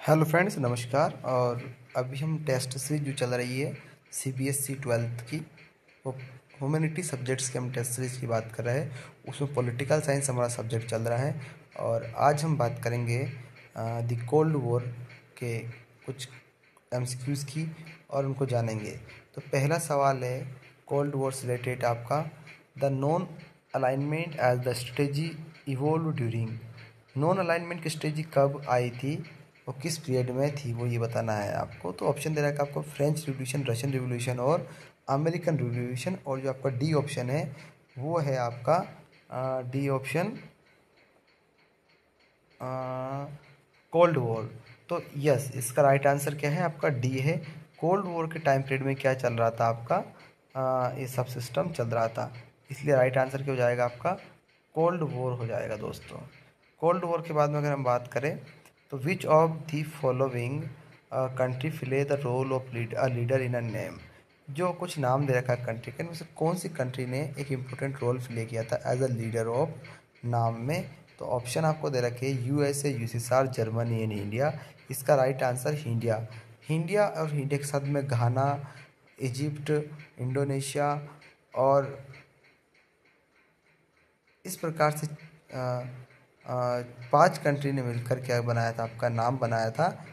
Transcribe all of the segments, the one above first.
Hello friends, नमस्कार। और अभी हम टेस्ट सीरीज जो चल रही है सीरीज जो चल रही है सीबीएसई 12th की, वो ह्यूमैनिटी सब्जेक्ट्स के हम टेस्ट सीरीज की बात कर रहे हैं। उसमें पॉलिटिकल साइंस हमारा सब्जेक्ट चल रहा है और आज हम बात करेंगे द कोल्ड वॉर के कुछ एमसीक्यूज़ की और उनको जानेंगे। तो पहला सवाल है कोल्ड वॉर से रिलेटेड आपका, the non alignment as the strategy evolve during. Non alignment की स्ट्रेटजी कब आई थी और किस पीरियड में थी, वो ये बताना है आपको। तो ऑप्शन दे रहा है कि आपको फ्रेंच रिवॉल्यूशन, रशियन रिवॉल्यूशन और अमेरिकन रिवॉल्यूशन। और जो आपका डी ऑप्शन है वो है आपका डी ऑप्शन, कोल्ड वॉर। तो यस, इसका राइट आंसर क्या है आपका, डी है। कोल्ड वॉर के टाइम पीरियड में क्या चल रहा था आपका, ये सब सिस्टम चल रहा था, इसलिए राइट आंसर क्या हो जाएगा आपका, कोल्ड वॉर हो जाएगा दोस्तों। कोल्ड वॉर के बाद में अगर हम बात करें तो which of the following country play the role of leader in a name. जो कुछ नाम दे रखा है कंट्री के, इनमें से कौन सी कंट्री ने एक इम्पोर्टेंट रोल प्ले किया था एज अ लीडर ऑफ नाम में। तो ऑप्शन आपको दे रखे USA, USSR, Germany and India. इसका राइट आंसर इंडिया। इंडिया और इंडिया के साथ में घाना, इजिप्ट, इंडोनेशिया और इस प्रकार से पांच कंट्री ने मिलकर क्या बनाया था, आपका नाम बनाया था।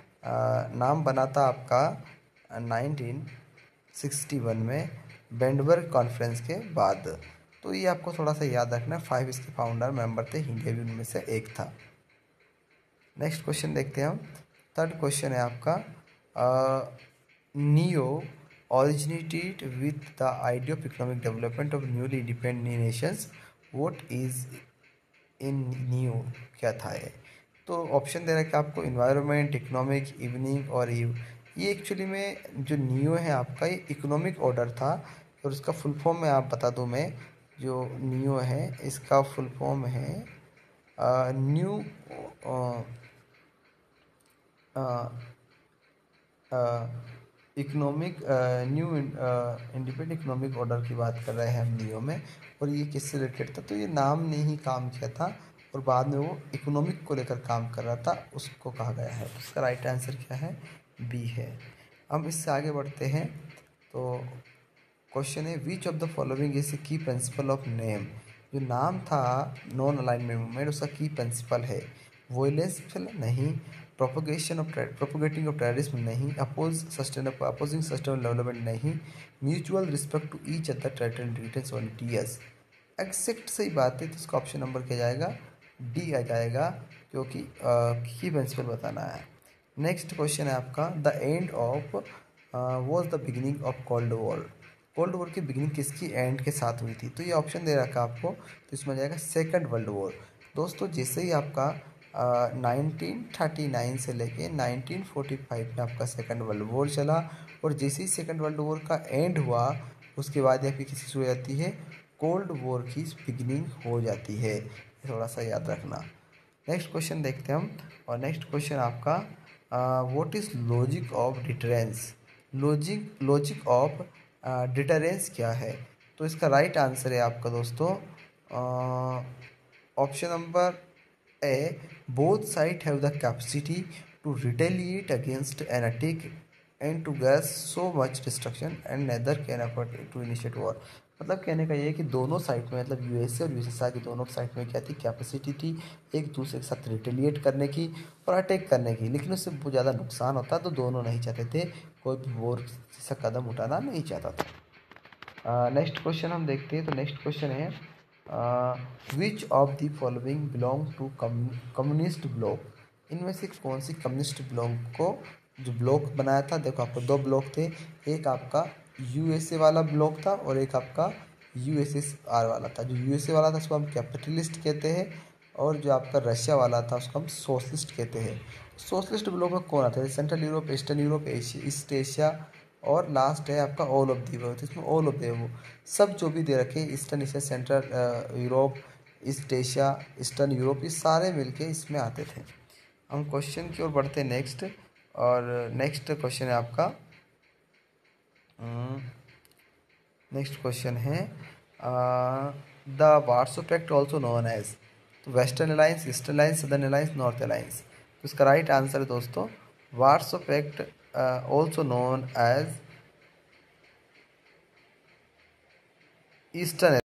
नाम बना था आपका 1961 में बैंडबर्ग कॉन्फ्रेंस के बाद। तो ये आपको थोड़ा सा याद रखना, 5 इसके फाउंडर मेंबर थे, इंडिया भी उनमें से एक था। नेक्स्ट क्वेश्चन देखते हैं हम। थर्ड क्वेश्चन है आपका, neo originated with the idea of economic development of newly independent nations. What is in new, क्या था ये। तो ऑप्शन दे रहा है कि आपको इन्वायरमेंट, इकोनॉमिक, इवनिंग और ईव। ये एक्चुअली में जो न्यू है आपका, ये इकोनॉमिक ऑर्डर था। और उसका फुल फॉर्म में आप बता दूं मैं, जो न्यू है इसका फुल फॉर्म है new economic, new independent economic order की बात कर रहे हैं हम न्यू में। और ये किससे रिलेटेड था, तो ये नाम ने ही काम किया था और बाद में वो इकोनॉमिक को लेकर काम कर रहा था, उसको कहा गया है। उसका राइट आंसर क्या है, बी है। हम इससे आगे बढ़ते हैं। तो क्वेश्चन है which of the following is की प्रिंसिपल ऑफ नेम। जो नाम था नॉन अलाइनमेंट मूवमेंट, उसका की प्रिंसिपल है वॉयलेंस नहीं, प्रोपोगेटिंग ऑफ टेररिज्म नहीं, अपोजिंग सस्टेनेबल डेवलपमेंट नहीं, mutual respect to each other territorial integrity on TS. Exact सही बात है, तो इसका ऑप्शन नंबर क्या जाएगा, डी आ जाएगा, क्योंकि की प्रिंसिपल बताना है। नेक्स्ट क्वेश्चन है आपका, the end of was the beginning of cold war. Cold war की बिगिनिंग किसकी एंड के साथ हुई थी, तो ये ऑप्शन दे रखा है आपको, तो इसमें जाएगा सेकंड वर्ल्ड वॉर। दोस्तों जैसे ही आपका 1939 से लेके 1945 में आपका सेकंड वर्ल्ड वॉर चला, और जैसे ही सेकंड वर्ल्ड वॉर का एंड हुआ उसके बाद आपकी किसी से हो जाती है, कोल्ड वॉर की बिगिनिंग हो जाती है। थोड़ा सा याद रखना। नेक्स्ट क्वेश्चन देखते हैं हम। और नेक्स्ट क्वेश्चन आपका, what is logic of deterrence. Logic of deterrence क्या है। तो इसका राइट आंसर है आपका दोस्तों option number A, both side have the capacity to retaliate against an attack and to cause so much destruction and neither can afford to initiate war. मतलब कहने का ये है कि दोनों साइड में, मतलब यूएसए और यूएसएसआर की दोनों साइड में क्या थी, कैपेसिटी थी एक दूसरे के साथ रिटेलिएट करने की और अटैक करने की, लेकिन उससे बहुत ज़्यादा नुकसान होता, तो दोनों नहीं चाहते थे, कोई भी वॉर जैसा कदम उठाना नहीं चाहता था। नेक्स्ट क्वेश्चन हम देखते हैं। तो नेक्स्ट क्वेश्चन है, which of the following belong to communist bloc. इनमें से कौन सी कम्युनिस्ट ब्लॉक को जो ब्लॉक बनाया था, देखो आपको दो ब्लॉक थे, एक आपका यूएसए वाला ब्लॉक था और एक आपका यूएसएसआर वाला था। जो यूएसए वाला था उसको हम कैपिटलिस्ट कहते हैं, और जो आपका रशिया वाला था उसको हम सोशलिस्ट कहते हैं। सोशलिस्ट ब्लॉक में कौन आता है, central Europe, eastern Europe, Asia, east Asia, और लास्ट है आपका ऑल ऑफ दी वर्ल्ड। इसमें ऑल ऑफ दी वो सब जो भी दे रखे, eastern Asia, central Europe, east Asia, eastern Europe, ये सारे मिलके इसमें आते थे। हम क्वेश्चन की ओर बढ़ते हैं नेक्स्ट। और नेक्स्ट क्वेश्चन है आपका, नेक्स्ट क्वेश्चन है the Warsaw Pact also known as. तो western alliance, eastern alliance, southern alliance, north alliance. तो इसका राइट आंसर है दोस्तों Warsaw Pact, also known as Eastern